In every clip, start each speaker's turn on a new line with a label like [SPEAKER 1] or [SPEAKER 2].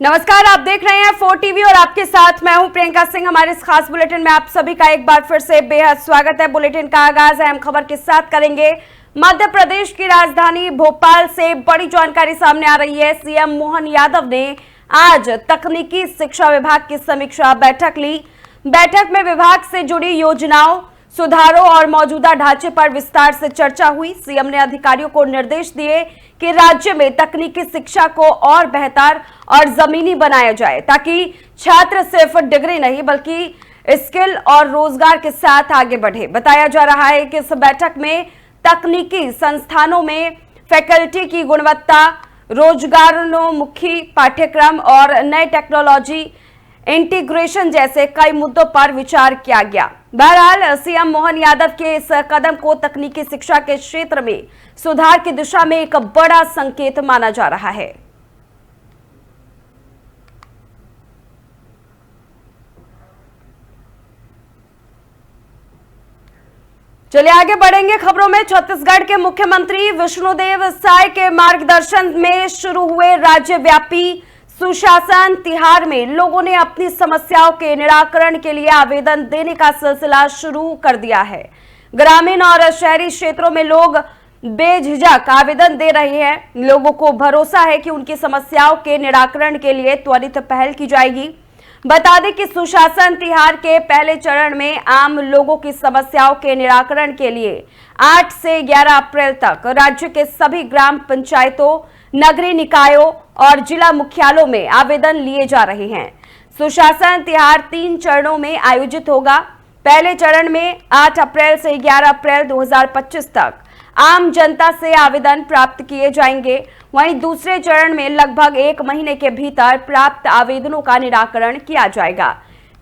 [SPEAKER 1] नमस्कार, आप देख रहे हैं 4 टीवी और आपके साथ मैं हूं प्रियंका सिंह। हमारे इस खास बुलेटिन में आप सभी का एक बार फिर से बेहद स्वागत है। बुलेटिन का आगाज अहम खबर के साथ करेंगे। मध्य प्रदेश की राजधानी भोपाल से बड़ी जानकारी सामने आ रही है। सीएम मोहन यादव ने आज तकनीकी शिक्षा विभाग की समीक्षा बैठक ली। बैठक में विभाग से जुड़ी योजनाओं, सुधारों और मौजूदा ढांचे पर विस्तार से चर्चा हुई। सीएम ने अधिकारियों को निर्देश दिए कि राज्य में तकनीकी शिक्षा को और बेहतर और जमीनी बनाया जाए, ताकि छात्र सिर्फ डिग्री नहीं बल्कि स्किल और रोजगार के साथ आगे बढ़े। बताया जा रहा है कि इस बैठक में तकनीकी संस्थानों में फैकल्टी की गुणवत्ता, रोजगारोन्मुखी पाठ्यक्रम और नए टेक्नोलॉजी इंटीग्रेशन जैसे कई मुद्दों पर विचार किया गया। बहरहाल सीएम मोहन यादव के इस कदम को तकनीकी शिक्षा के क्षेत्र में सुधार की दिशा में एक बड़ा संकेत माना जा रहा है। चलिए आगे बढ़ेंगे खबरों में। छत्तीसगढ़ के मुख्यमंत्री विष्णुदेव साय के मार्गदर्शन में शुरू हुए राज्यव्यापी सुशासन तिहार में लोगों ने अपनी समस्याओं के निराकरण के लिए आवेदन देने का सिलसिला शुरू कर दिया है। ग्रामीण और शहरी क्षेत्रों में लोग बेझिझक आवेदन दे रहे हैं। लोगों को भरोसा है कि उनकी समस्याओं के निराकरण के लिए त्वरित पहल की जाएगी। बता दें कि सुशासन तिहार के पहले चरण में आम लोगों की समस्याओं के निराकरण के लिए 8 से 11 अप्रैल तक राज्य के सभी ग्राम पंचायतों, नगरीय निकायों और जिला मुख्यालयों में आवेदन लिए जा रहे हैं। सुशासन तिहार 3 चरणों में आयोजित होगा। पहले चरण में 8 अप्रैल से 11 अप्रैल 2025 तक आम जनता से आवेदन प्राप्त किए जाएंगे। वहीं दूसरे चरण में लगभग 1 महीने के भीतर प्राप्त आवेदनों का निराकरण किया जाएगा।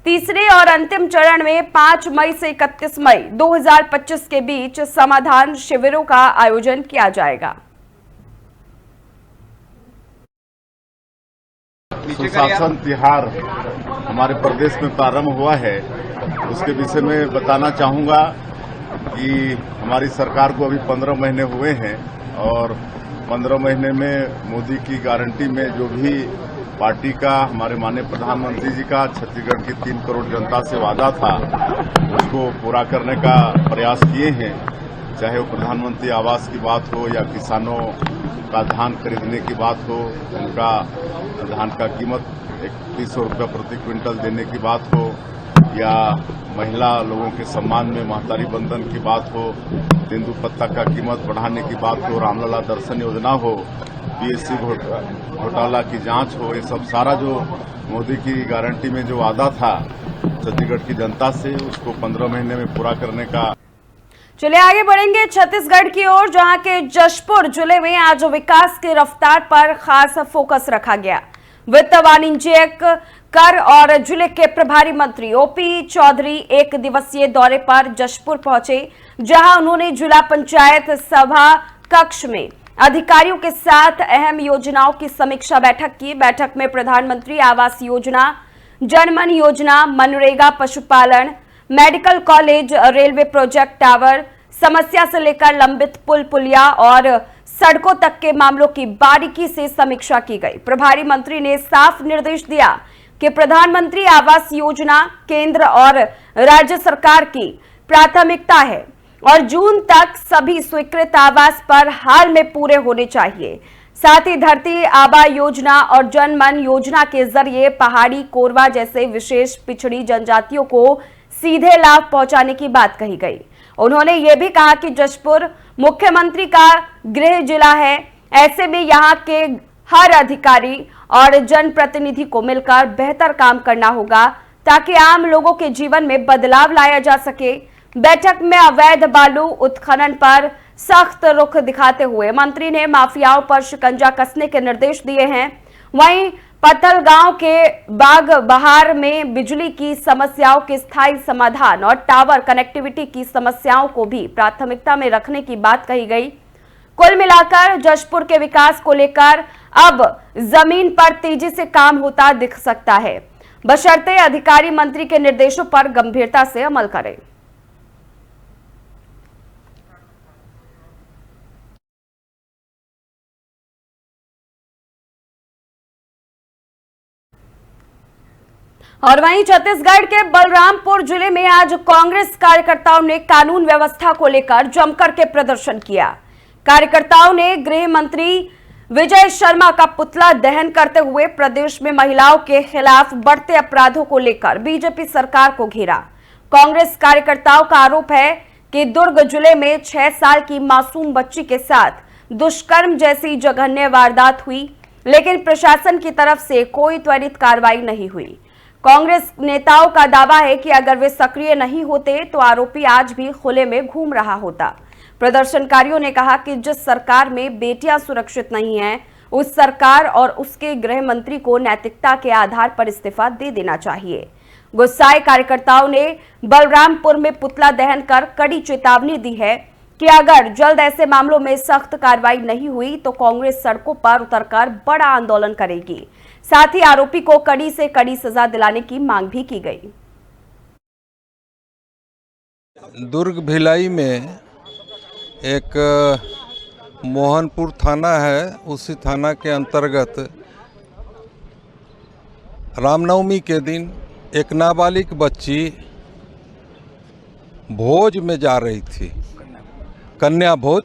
[SPEAKER 1] तीसरे और अंतिम चरण में 5 मई से 31 मई 2025 के बीच समाधान शिविरों का आयोजन किया जाएगा।
[SPEAKER 2] सुशासन तिहार हमारे प्रदेश में प्रारंभ हुआ है, उसके विषय में बताना चाहूंगा कि हमारी सरकार को अभी 15 महीने हुए हैं और 15 महीने में मोदी की गारंटी में जो भी पार्टी का, हमारे माननीय प्रधानमंत्री जी का छत्तीसगढ़ की 3 करोड़ जनता से वादा था, उसको पूरा करने का प्रयास किए हैं। चाहे वो प्रधानमंत्री आवास की बात हो या किसानों का धान खरीदने की बात हो, उनका धान का कीमत 3100 रुपये प्रति क्विंटल देने की बात हो, या महिला लोगों के सम्मान में महतारी बंधन की बात हो, तेंदुपत्ता का कीमत बढ़ाने की बात हो, रामलला दर्शन योजना हो, पीएससी घोटाला की जांच हो, ये सब सारा जो मोदी की गारंटी में जो वादा था छत्तीसगढ़ की जनता से, उसको 15 महीने में पूरा करने का।
[SPEAKER 1] चलिए आगे बढ़ेंगे छत्तीसगढ़ की ओर, जहां के जशपुर जिले में आज विकास की रफ्तार पर खास फोकस रखा गया। वित्त, वाणिज्यिक, कर और जिले के प्रभारी मंत्री ओपी चौधरी 1 दिवसीय दौरे पर जशपुर पहुंचे, जहां उन्होंने जिला पंचायत सभा कक्ष में अधिकारियों के साथ अहम योजनाओं की समीक्षा बैठक की। बैठक में प्रधानमंत्री आवास योजना, जनमन योजना, मनरेगा, पशुपालन, medical college, railway project, tower समस्या से लेकर लंबित पुल पुलिया और सड़कों तक के मामलों की बारीकी से समीक्षा की गई। प्रभारी मंत्री ने साफ निर्देश दिया कि प्रधानमंत्री आवास योजना केंद्र और राज्य सरकार की प्राथमिकता है और जून तक सभी स्वीकृत आवास पर हाल में पूरे होने चाहिए। साथ ही धरती आबा योजना और जनमन योजना के जरिए पहाड़ी, कोरवा जैसे विशेष पिछड़ी जनजातियों को सीधे लाभ पहुंचाने की बात कही गई। उन्होंने ये भी कहा कि जशपुर मुख्यमंत्री का गृह जिला है, ऐसे में यहाँ के हर अधिकारी और जनप्रतिनिधि को मिलकर बेहतर काम करना होगा, ताकि आम लोगों के जीवन में बदलाव लाया जा सके। बैठक में अवैध बालू उत्खनन पर सख्त रुख दिखाते हुए मंत्री ने माफियाओं पर शिकंजा कसने के निर्देश दिए हैं। वहीं पत्थलगांव के बाग बहार में बिजली की समस्याओं के स्थायी समाधान और टावर कनेक्टिविटी की समस्याओं को भी प्राथमिकता में रखने की बात कही गई। कुल मिलाकर जशपुर के विकास को लेकर अब जमीन पर तेजी से काम होता दिख सकता है, बशर्ते अधिकारी मंत्री के निर्देशों पर गंभीरता से अमल करें। और वहीं छत्तीसगढ़ के बलरामपुर जिले में आज कांग्रेस कार्यकर्ताओं ने कानून व्यवस्था को लेकर जमकर के प्रदर्शन किया। कार्यकर्ताओं ने गृह मंत्री विजय शर्मा का पुतला दहन करते हुए प्रदेश में महिलाओं के खिलाफ बढ़ते अपराधों को लेकर बीजेपी सरकार को घेरा। कांग्रेस कार्यकर्ताओं का आरोप है कि दुर्ग जिले में 6 साल की मासूम बच्ची के साथ दुष्कर्म जैसी जघन्य वारदात हुई, लेकिन प्रशासन की तरफ से कोई त्वरित कार्रवाई नहीं हुई। कांग्रेस नेताओं का दावा है कि अगर वे सक्रिय नहीं होते तो आरोपी आज भी खुले में घूम रहा होता। प्रदर्शनकारियों ने कहा कि जिस सरकार में बेटियां सुरक्षित नहीं हैं, उस सरकार और उसके गृह मंत्री को नैतिकता के आधार पर इस्तीफा दे देना चाहिए। गुस्साए कार्यकर्ताओं ने बलरामपुर में पुतला दहन कर कड़ी चेतावनी दी है कि अगर जल्द ऐसे मामलों में सख्त कार्रवाई नहीं हुई तो कांग्रेस सड़कों पर उतरकर बड़ा आंदोलन करेगी। साथ ही आरोपी को कड़ी से कड़ी सजा दिलाने की मांग भी की गई।
[SPEAKER 3] दुर्ग भिलाई में एक मोहनपुर थाना है, उसी थाना के अंतर्गत रामनवमी के दिन एक नाबालिग बच्ची भोज में जा रही थी, कन्या भोज।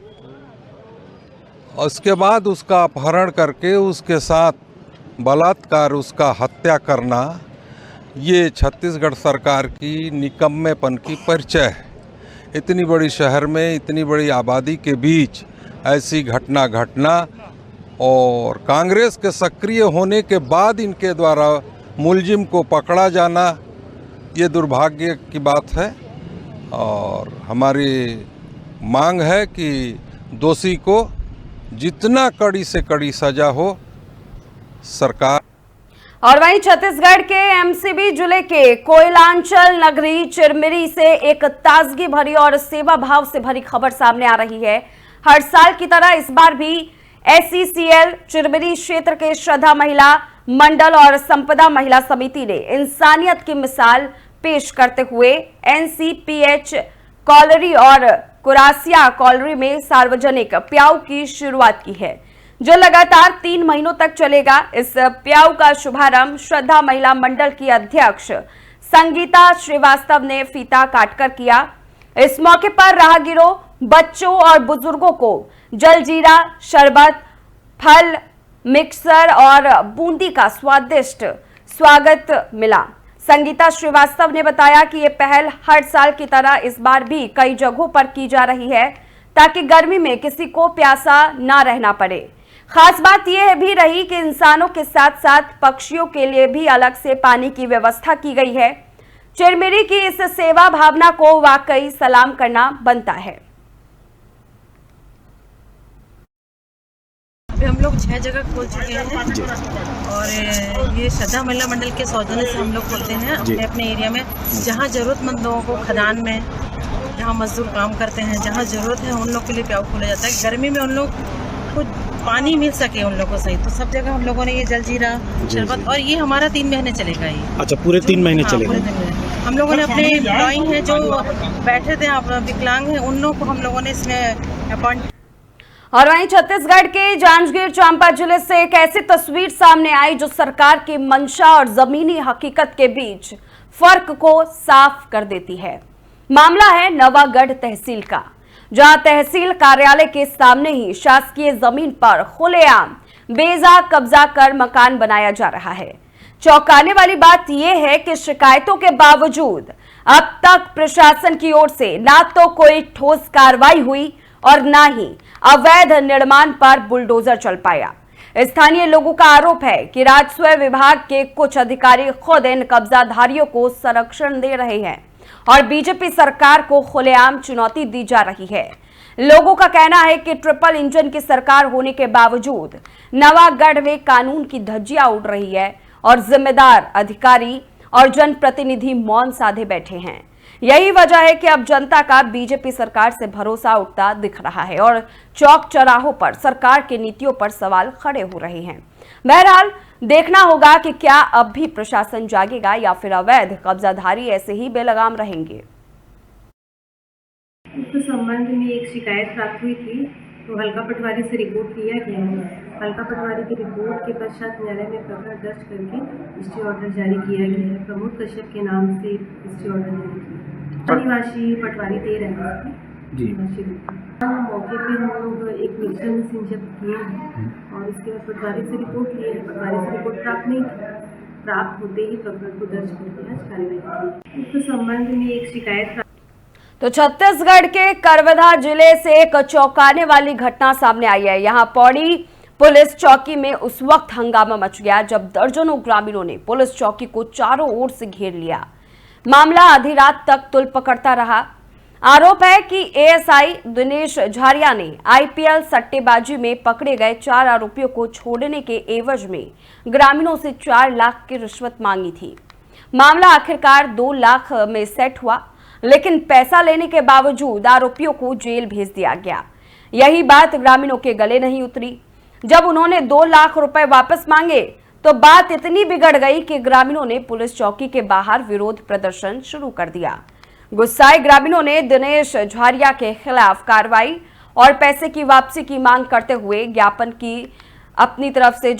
[SPEAKER 3] उसके बाद उसका अपहरण करके उसके साथ बलात्कार, उसका हत्या करना, ये छत्तीसगढ़ सरकार की निकम्मेपन की परिचय है। इतनी बड़ी शहर में, इतनी बड़ी आबादी के बीच ऐसी घटना घटना और कांग्रेस के सक्रिय होने के बाद इनके द्वारा मुलजिम को पकड़ा जाना, ये दुर्भाग्य की बात है। और हमारी मांग है कि दोषी को जितना कड़ी से कड़ी सजा हो सरकार।
[SPEAKER 1] और वहीं छत्तीसगढ़ के एमसीबी जिले के कोयलांचल नगरी चिरमिरी से एक ताजगी भरी और सेवा भाव से भरी खबर सामने आ रही है। हर साल की तरह इस बार भी एसईसीएल चिरमिरी क्षेत्र के श्रद्धा महिला मंडल और संपदा महिला समिति ने इंसानियत की मिसाल पेश करते हुए एनसीपीएच कॉलरी और कुरासिया कॉलरी में सार्वजनिक प्याऊ की शुरुआत की है, जो लगातार 3 महीनों तक चलेगा। इस प्याऊ का शुभारंभ श्रद्धा महिला मंडल की अध्यक्ष संगीता श्रीवास्तव ने फीता काटकर किया। इस मौके पर राहगीरों, बच्चों और बुजुर्गों को जलजीरा शरबत, फल मिक्सर और बूंदी का स्वादिष्ट स्वागत मिला। संगीता श्रीवास्तव ने बताया कि ये पहल हर साल की तरह इस बार भी कई जगहों पर की जा रही है, ताकि गर्मी में किसी को प्यासा ना रहना पड़े। खास बात यह भी रही कि इंसानों के साथ साथ पक्षियों के लिए भी अलग से पानी की व्यवस्था की गई है। चिरमिरी की इस सेवा भावना को वाकई सलाम करना बनता है।
[SPEAKER 4] अभी हम लोग 6 जगह खोल चुके हैं और ये श्रद्धा महिला मंडल के सौजन्य से हम लोग खोलते हैं अपने अपने एरिया में, जहाँ जरूरतमंद लोगों को, खदान में जहाँ मजदूर काम करते हैं, जहाँ जरूरत है उन लोग के लिए प्याऊ खोला जाता है। गर्मी में उन लोग को पानी मिल सके उन लोगों को सही, तो सब जगह हम लोगों ने ये जलजीरा शरबत, और ये हमारा 3 महीने चलेगा ये।
[SPEAKER 5] अच्छा, पूरे 3 महीने चलेगा।
[SPEAKER 4] पूरे 3 महीने हम लोगों ने अपने एम्प्लॉई हैं जो बैठे थे, विकलांग हैं, उन लोगों को हम लोगों ने इसमें अपॉइंट।
[SPEAKER 1] और वहीं छत्तीसगढ़ के जांजगीर चांपा जिले से एक ऐसी तस्वीर सामने आई जो सरकार की मंशा और जमीनी हकीकत के बीच फर्क को साफ कर देती है। मामला है नवागढ़ तहसील का, जहां तहसील कार्यालय के सामने ही शासकीय जमीन पर खुलेआम बेजा कब्जा कर मकान बनाया जा रहा है। चौंकाने वाली बात यह है कि शिकायतों के बावजूद अब तक प्रशासन की ओर से ना तो कोई ठोस कार्रवाई हुई और ना ही अवैध निर्माण पर बुलडोजर चल पाया। स्थानीय लोगों का आरोप है कि राजस्व विभाग के कुछ अधिकारी खुद इन कब्जाधारियों को संरक्षण दे रहे हैं और बीजेपी सरकार को खुलेआम चुनौती दी जा रही है। लोगों का कहना है कि ट्रिपल इंजन की सरकार होने के बावजूद नवागढ़ में कानून की धज्जियां उड़ रही है और जिम्मेदार अधिकारी और जनप्रतिनिधि मौन साधे बैठे हैं। यही वजह है कि अब जनता का बीजेपी सरकार से भरोसा उठता दिख रहा है और चौक चौराहों पर सरकार की नीतियों पर सवाल खड़े हो रहे हैं। बहरहाल देखना होगा कि क्या अब भी प्रशासन जागेगा या फिर अवैध कब्जाधारी ऐसे ही बेलगाम रहेंगे।
[SPEAKER 6] इस संबंध में एक शिकायत प्राप्त हुई थी
[SPEAKER 4] तो हल्का पटवारी से रिपोर्ट लिया गया है। हल्का पटवारी की रिपोर्ट के पश्चात न्यायालय में प्रकरण दर्ज करके स्टे ऑर्डर जारी किया गया है। प्रमोद कश्यप के नाम से स्टे ऑर्डर जारी किया। निवासी पटवारी 13 जी मौके पे हम लोग एक मिक्सर मशीन जब्त किए हैं और इसके बाद पटवारी से रिपोर्ट लिए हैं। पटवारी से रिपोर्ट प्राप्त होते ही प्रकरण को दर्ज करके आज कार्रवाई की। इस संबंध में एक शिकायत
[SPEAKER 1] तो छत्तीसगढ़ के करवधा जिले से एक चौंकाने वाली घटना सामने आई है। यहां पौड़ी पुलिस चौकी में उस वक्त हंगामा मच गया जब दर्जनों ग्रामीणों ने पुलिस चौकी को चारों ओर से घेर लिया। मामला आधी रात तक तुल पकड़ता रहा। आरोप है कि एएसआई दिनेश झारिया ने आईपीएल सट्टेबाजी में पकड़े गए 4 आरोपियों को छोड़ने के एवज में ग्रामीणों से 4 लाख की रिश्वत मांगी थी। मामला आखिरकार 2 लाख में सेट हुआ, लेकिन पैसा लेने के बावजूद आरोपियों को जेल भेज दिया गया। यही बात ग्रामीणों के गले नहीं उतरी। जब उन्होंने 2 लाख रुपए वापस मांगे तो बात इतनी बिगड़ गई कि ग्रामीणों ने पुलिस चौकी के बाहर विरोध प्रदर्शन शुरू कर दिया। गुस्साए ग्रामीणों ने दिनेश झारिया के खिलाफ कार्रवाई और पैसे की वापसी की मांग करते हुए ज्ञापन की अपनी तरफ से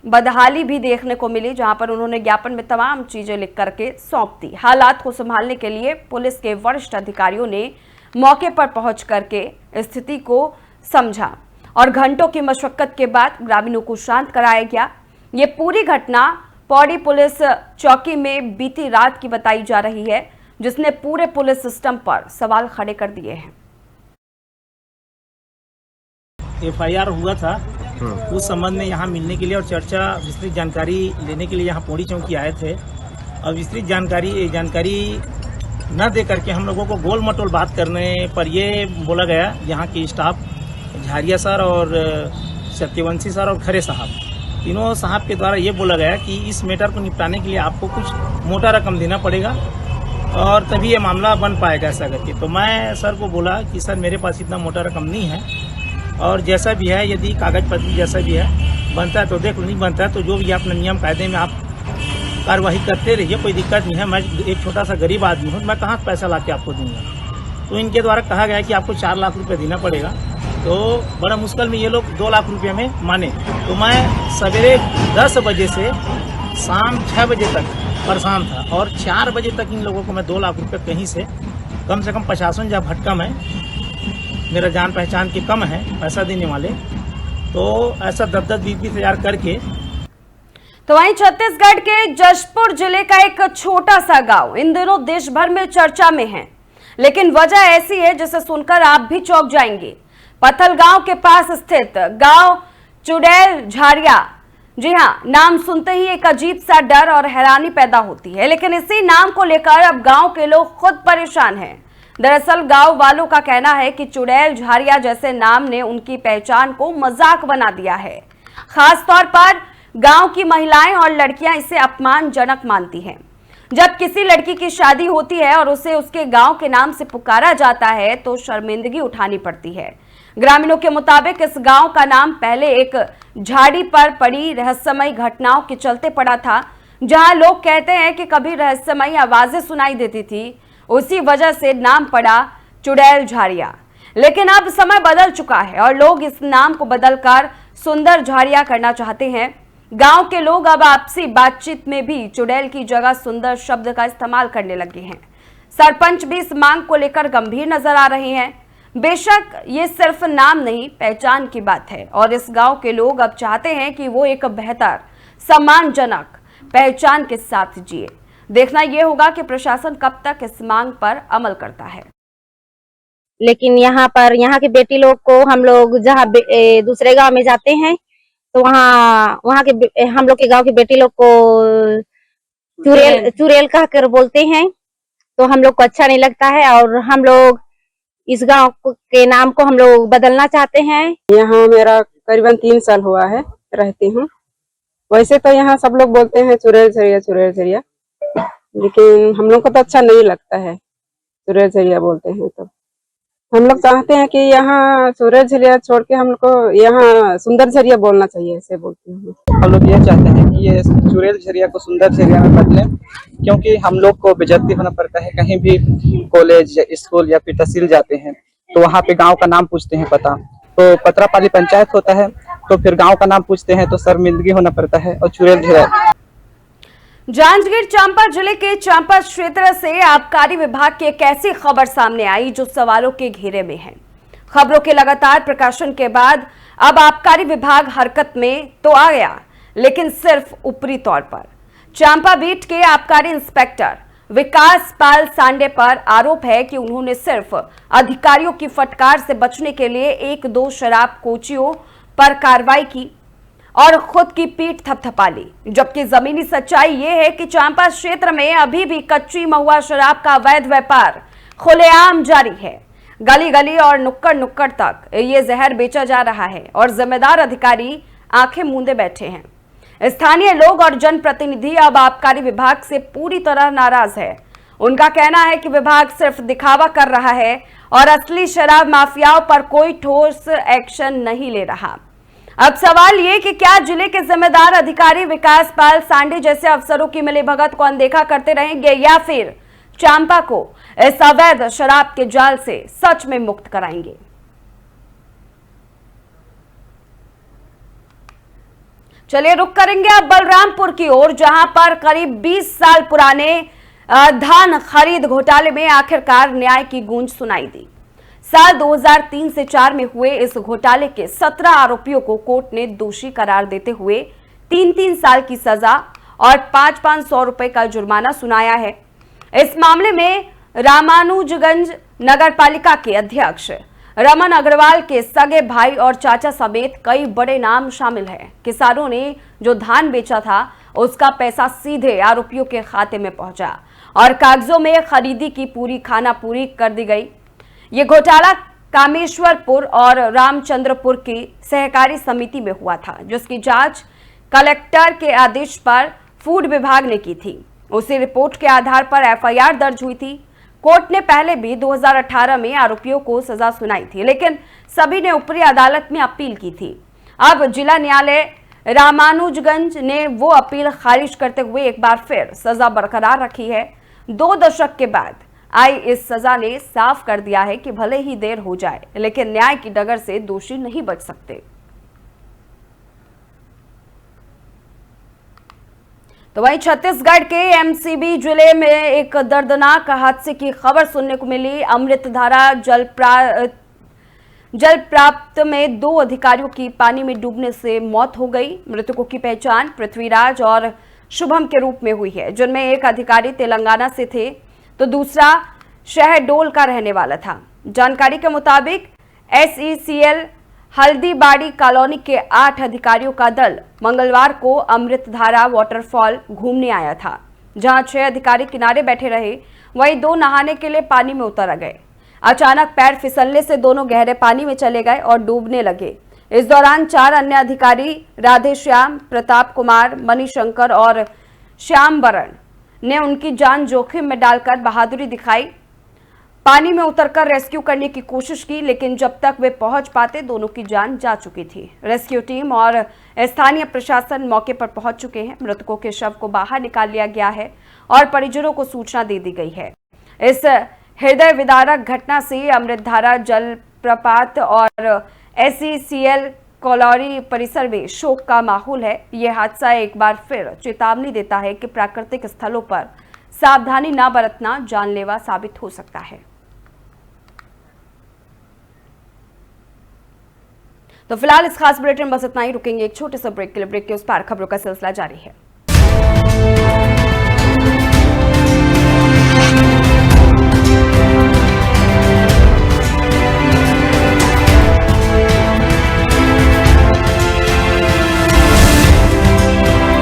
[SPEAKER 1] बदहाली भी देखने को मिली, जहां पर उन्होंने ज्ञापन में तमाम चीजें लिख करके सौंप दी। हालात को संभालने के लिए पुलिस के वरिष्ठ अधिकारियों ने मौके पर पहुंच करके स्थिति को समझा और घंटों की मशक्कत के बाद ग्रामीणों को शांत कराया गया। ये पूरी घटना पौड़ी पुलिस चौकी में बीती रात की बताई जा रही है, जिसने पूरे पुलिस सिस्टम पर सवाल खड़े कर दिए हैं।
[SPEAKER 5] एफआईआर हुआ था, उस संबंध में यहाँ मिलने के लिए और चर्चा विस्तृत जानकारी लेने के लिए यहाँ पौड़ी चौकी आए थे और विस्तृत जानकारी न दे करके हम लोगों को गोल मटोल बात करने पर ये बोला गया, यहाँ की स्टाफ झारिया सर और सत्यवंशी सर और खरे साहब, तीनों साहब के द्वारा ये बोला गया कि इस मैटर को निपटाने के लिए आपको कुछ मोटा रकम देना पड़ेगा और तभी ये मामला बन पाएगा ऐसा करके। तो मैं सर को बोला कि सर मेरे पास इतना मोटा रकम नहीं है और जैसा भी है, यदि कागज पत्र जैसा भी है बनता है तो देख लो, नहीं बनता है तो जो भी अपने नियम कायदे में आप कार्यवाही करते रहिए, कोई दिक्कत नहीं है। मैं एक छोटा सा गरीब आदमी हूँ, मैं कहाँ पैसा ला के आपको दूंगा। तो इनके द्वारा कहा गया कि आपको 4 लाख रुपये देना पड़ेगा। तो बड़ा मुश्किल में ये लोग 2 लाख रुपये में माने। तो मैं सवेरे 10 बजे से शाम 6 बजे तक परेशान था और 4 बजे तक इन लोगों को मैं 2 लाख रुपये कहीं से कम 50 जब भटका मैं, मेरा जान पहचान के कम है पैसा देने वाले, तो ऐसा 10-10 20 हजार करके।
[SPEAKER 1] तो वहीं छत्तीसगढ़ के जशपुर जिले का एक छोटा सा गांव इन दिनों देश भर में चर्चा में है, लेकिन वजह ऐसी है जिसे सुनकर आप भी चौंक जाएंगे। पथल गांव के पास स्थित गांव चुड़ैल झारिया, जी हां, नाम सुनते ही एक अजीब सा डर और हैरानी पैदा होती है, लेकिन इसी नाम को लेकर अब गांव के लोग खुद परेशान हैं। दरअसल गांव वालों का कहना है कि चुड़ैल झारिया जैसे नाम ने उनकी पहचान को मजाक बना दिया है। खास तौर पर गांव की महिलाएं और लड़कियां इसे अपमानजनक मानती हैं। जब किसी लड़की की शादी होती है और उसे उसके गांव के नाम से पुकारा जाता है तो शर्मिंदगी उठानी पड़ती है। ग्रामीणों के मुताबिक इस गांव का नाम पहले एक झाड़ी पर पड़ी रहस्यमयी घटनाओं के चलते पड़ा था, जहां लोग कहते हैं कि कभी रहस्यमयी आवाजें सुनाई देती थी, उसी वजह से नाम पड़ा चुड़ैल झारिया। लेकिन अब समय बदल चुका है और लोग इस नाम को बदलकर सुंदर झारिया करना चाहते हैं। गांव के लोग अब आपसी बातचीत में भी चुड़ैल की जगह सुंदर शब्द का इस्तेमाल करने लगे हैं। सरपंच भी इस मांग को लेकर गंभीर नजर आ रहे हैं। बेशक ये सिर्फ नाम नहीं, पहचान की बात है और इस गांव के लोग अब चाहते हैं कि वो एक बेहतर, सम्मानजनक पहचान के साथ जिए। देखना यह होगा कि प्रशासन कब तक इस मांग पर अमल करता है।
[SPEAKER 6] लेकिन यहाँ के बेटी लोग को हम लोग जहाँ दूसरे गांव में जाते हैं तो वहाँ के हम लोग के गांव के बेटी लोग को चुड़ैल कहकर बोलते हैं, तो हम लोग को अच्छा नहीं लगता है और हम लोग इस गांव के नाम को हम लोग बदलना चाहते हैं।
[SPEAKER 7] यहाँ मेरा करीबन 3 साल हुआ है रहती हूँ। वैसे तो यहाँ सब लोग बोलते हैं चुड़ैल झरिया, लेकिन हम लोग को तो अच्छा नहीं लगता है चुड़ैल झरिया बोलते हैं। तो हम लोग चाहते हैं कि यहाँ चुड़ैल झरिया छोड़ के हम लोग को यहाँ सुंदर झरिया बोलना चाहिए, ऐसे बोलते हैं।
[SPEAKER 8] हम लोग ये चाहते हैं कि ये चुड़ैल झरिया को सुंदर झरिया में बदले, क्योंकि हम लोग को बेइज्जती होना पड़ता है। कहीं भी कॉलेज या स्कूल या फिर तहसील जाते हैं तो वहाँ पे गांव का नाम पूछते हैं पता, तो पतरापाली पंचायत होता है, तो फिर गांव का नाम पूछते हैं तो शर्मिंदगी होना पड़ता है। और चुड़ैल झरिया
[SPEAKER 1] जांजगीर चांपा जिले के चांपा क्षेत्र से आबकारी विभाग की एक ऐसी खबर सामने आई जो सवालों के घेरे में है। खबरों के लगातार प्रकाशन के बाद अब आबकारी विभाग हरकत में तो आ गया, लेकिन सिर्फ ऊपरी तौर पर। चांपा बीट के आबकारी इंस्पेक्टर विकास पाल सांडे पर आरोप है कि उन्होंने सिर्फ अधिकारियों की फटकार से बचने के लिए 1-2 शराब कोचियों पर कार्रवाई की और खुद की पीठ थपथपा ली, जबकि जमीनी सच्चाई ये है कि चांपा क्षेत्र में अभी भी कच्ची महुआ शराब का अवैध व्यापार खुलेआम जारी है। गली गली और नुक्कड़ नुक्कड़ तक ये जहर बेचा जा रहा है और जिम्मेदार अधिकारी आंखें मूंदे बैठे हैं। स्थानीय लोग और जनप्रतिनिधि अब आबकारी विभाग से पूरी तरह नाराज है। उनका कहना है कि विभाग सिर्फ दिखावा कर रहा है और असली शराब माफियाओं पर कोई ठोस एक्शन नहीं ले रहा। अब सवाल ये कि क्या जिले के जिम्मेदार अधिकारी विकास पाल सांडे जैसे अफसरों की मिलीभगत को अनदेखा करते रहेंगे या फिर चांपा को इस अवैध शराब के जाल से सच में मुक्त कराएंगे। चलिए रुक करेंगे अब बलरामपुर की ओर, जहां पर करीब 20 साल पुराने धान खरीद घोटाले में आखिरकार न्याय की गूंज सुनाई दी। साल 2003 से 4 में हुए इस घोटाले के 17 आरोपियों को कोर्ट ने दोषी करार देते हुए 3-3 साल की सजा और 500-500 रुपए का जुर्माना सुनाया है। इस मामले में रामानुजगंज नगर पालिका के अध्यक्ष रमन अग्रवाल के सगे भाई और चाचा समेत कई बड़े नाम शामिल हैं। किसानों ने जो धान बेचा था उसका पैसा सीधे आरोपियों के खाते में पहुंचा और कागजों में खरीदी की पूरी खानापूरी कर दी गई। ये घोटाला कामेश्वरपुर और रामचंद्रपुर की सहकारी समिति में हुआ था, जिसकी जांच कलेक्टर के आदेश पर फूड विभाग ने की थी। उसी रिपोर्ट के आधार पर एफआईआर दर्ज हुई थी। कोर्ट ने पहले भी 2018 में आरोपियों को सजा सुनाई थी, लेकिन सभी ने ऊपरी अदालत में अपील की थी। अब जिला न्यायालय रामानुजगंज ने वो अपील खारिज करते हुए एक बार फिर सजा बरकरार रखी है। 2 दशक के बाद आई इस सजा ने साफ कर दिया है कि भले ही देर हो जाए, लेकिन न्याय की डगर से दोषी नहीं बच सकते। तो वहीं छत्तीसगढ़ के एमसीबी जिले में एक दर्दनाक हादसे की खबर सुनने को मिली। अमृतधारा जल प्राप्त में 2 अधिकारियों की पानी में डूबने से मौत हो गई। मृतकों की पहचान पृथ्वीराज और शुभम के रूप में हुई है, जिनमें एक अधिकारी तेलंगाना से थे तो दूसरा शहडोल का रहने वाला था। जानकारी के मुताबिक SECL हल्दीबाड़ी कॉलोनी के 8 अधिकारियों का दल मंगलवार को अमृतधारा वाटरफॉल घूमने आया था, जहां 6 अधिकारी किनारे बैठे रहे, वहीं 2 नहाने के लिए पानी में उतर गए। अचानक पैर फिसलने से दोनों गहरे पानी में चले गए और डूबने लगे। इस दौरान 4 अन्य अधिकारी राधेश्याम, प्रताप कुमार, मणिशंकर और श्याम बरन ने उनकी जान जोखिम में डालकर बहादुरी दिखाई। पानी में उतरकर रेस्क्यू करने की कोशिश की, लेकिन जब तक वे पहुंच पाते दोनों की जान जा चुकी थी। रेस्क्यू टीम और स्थानीय प्रशासन मौके पर पहुंच चुके हैं। मृतकों के शव को बाहर निकाल लिया गया है और परिजनों को सूचना दे दी गई है। इस हृदय विदारक घटना से अमृतधारा जलप्रपात और SECL कॉलोनी परिसर में शोक का माहौल है। यह हादसा एक बार फिर चेतावनी देता है कि प्राकृतिक स्थलों पर सावधानी न बरतना जानलेवा साबित हो सकता है। तो फिलहाल इस खास बुलेटिन में बस इतना ही। रुकेंगे एक छोटे से ब्रेक के लिए। ब्रेक के उस पार खबरों का सिलसिला जारी है।